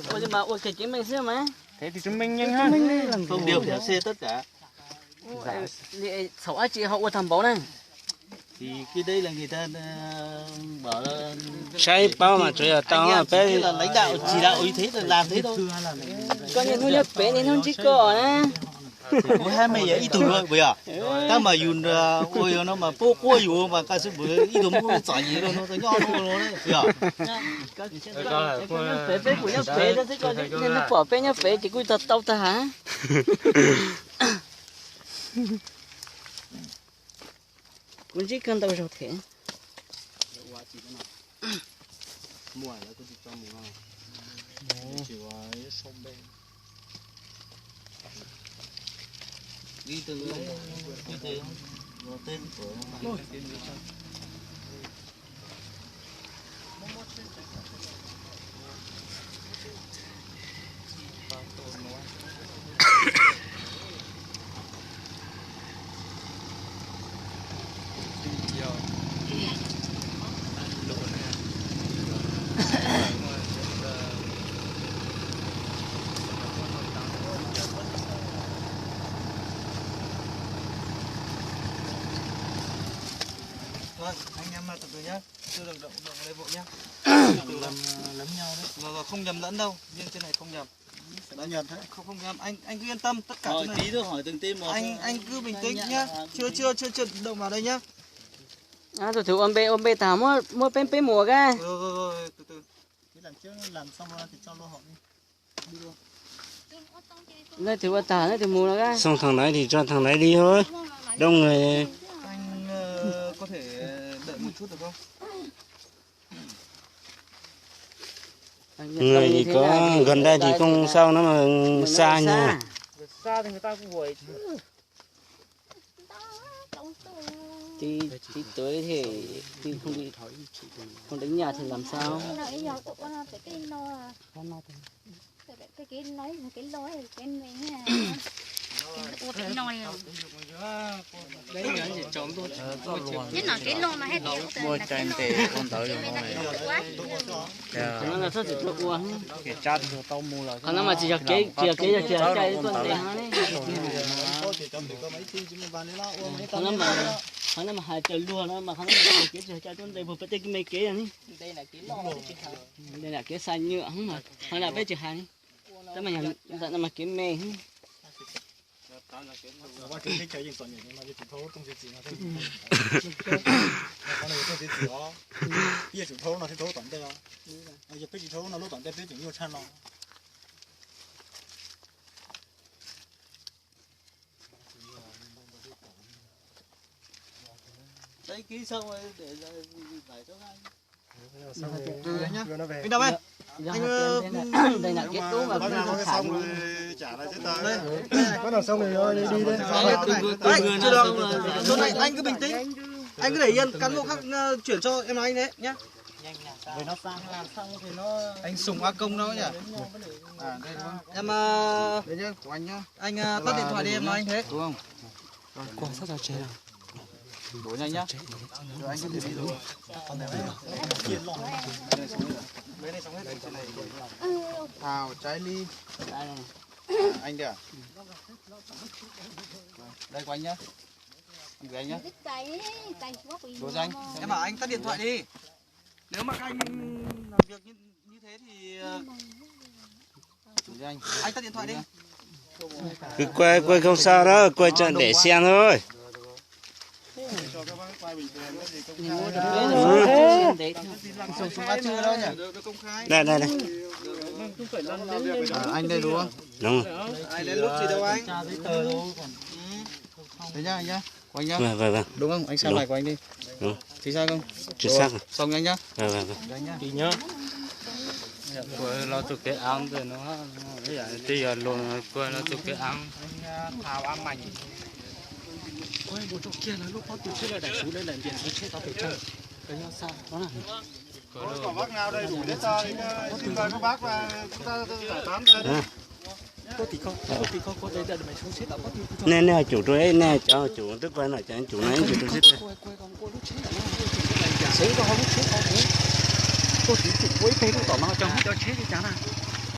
ôi mà ôi cái chứng minh xưa mà thế thì chứng minh nhanh ha. Không điều khiển xe tất cả. sáu chị họ ôi thằng bố này Thì cái đây là người ta bảo là sai bao mà chơi ở tao là bé là lãnh đạo chỉ đạo ý thế là làm thế thôi. coi như thu nhập bé nên không chỉ có nè Có hai mấy ít tuổi rồi bây giờ. Ta mà dùng ôi nó mà bố qua dùng mà cái sự bữa ít tuổi mua giải gì đâu nó nhỏ nó đấy. Bây giờ. bé của nhóc bé nó sẽ coi nên nó bỏ bé nhóc bé chỉ cúi thật tao ta hả cũng chỉ cần tao rồi thế mua là tôi cho mua chỉ là sông bên Đi từ tên của thôi anh em từ từ nhá, chưa động lấy vội nhá. Từ lấm nhau đấy. Rồi không nhầm lẫn đâu, nhưng trên này không nhầm. Đã nhầm thế. Không nhầm, anh cứ yên tâm, tất cả trên này. Tí thôi hỏi từng tên một. Anh cứ bình tĩnh nhá. Chưa động vào đây nhá. à tụi ôm bê tao mua bên mùa ra Rồi từ từ. Cái lần trước làm xong rồi thì cho lô họ đi luôn. đây thì tao đấy thì mùa nó ra xong thằng này thì cho thằng này đi thôi đông người Anh có thể đợi một chút được không? người thì có gần đây thì không sao nó mà xa nha. xa thì người ta cũng vội thì tới thì không đi không đến nhà thì làm sao nhất là cái lon mà hết mua trên thì con tới rồi nó là sao chỉ được uống cái chăn rồi tao mua là nó mà chỉ cái cái con này nó mà hai trời luôn nó mà nó cái trời con đây vừa phải cái mấy cái này đây là cái lon đây là cái xanh nhựa mà nó là bé chữ hai thế mà nhận nó mà cái mê我今天叫人专业的嘛，就头东西字嘛，可能有东西字哦，别手头那是头短的哦，而且别手头那老短的别整又掺了。Đấy ký xong rồi để lại cho anh. Bên đâu em? đây là cái túi mà cái xong rồi trả lại cho tao. Đây, bắt đầu xong rồi đi đây. Chưa đâu. Chỗ này anh cứ bình tĩnh. Anh cứ để yên, cán bộ khác chuyển cho em nói anh đấy nhá. Vì nó sang làm xong thì nó Anh Sùng A Công đó nhỉ? à đây đúng không? Em Đây nhá, của anh nhá. anh tắt điện thoại đi em nói anh thế. Đúng không? qua sao ra chơi nào Đổ nhanh nhá. Rồi anh cứ để đi rồi. Con này kia lon. Lấy này xong hết đây này. Thảo trái ly. Anh đây à? Đây của anh nhá. Anh gửi anh nhá. Đồ Danh. Em bảo anh tắt điện thoại đi. Nếu mà các anh làm việc như thế thì anh tắt điện thoại đi. cứ quay không sao đó quay cho để xem thôi. Sùng A Chư đâu nhỉ? Đây Anh đây đúng không? đúng rồi. Ai đến lúc gì đâu anh? Đấy nhá anh nhá. Của anh nhá. Vâng. Đúng không? Anh xem lại của anh đi. Đúng. Thì sao không? Chính xác rồi. Xong anh nhá. Vâng. đi nhớ quay lo tụi cái ăn rồi nó bây giờ đi giờ luôn quay lo tụi cái ăn Thảo ăn mảnh. ôi bộ chỗ kia là lúc nó từ trước là đại sứ đây là điện số chết tao phải chơi cái nhau sao đó là Có bác nào đây đủ để cho xin mời các bác và chúng ta giải tán ra. có tí con có đây là mày số chết tao có tí Nè chủ tôi ấy nè cho chủ tức quay lại cho anh chủ này chủ tôi xếp quay con cô lúc chết là xế có không chết có thế có tí chủ quấy phê cũng tỏ mà cho chết thì chán à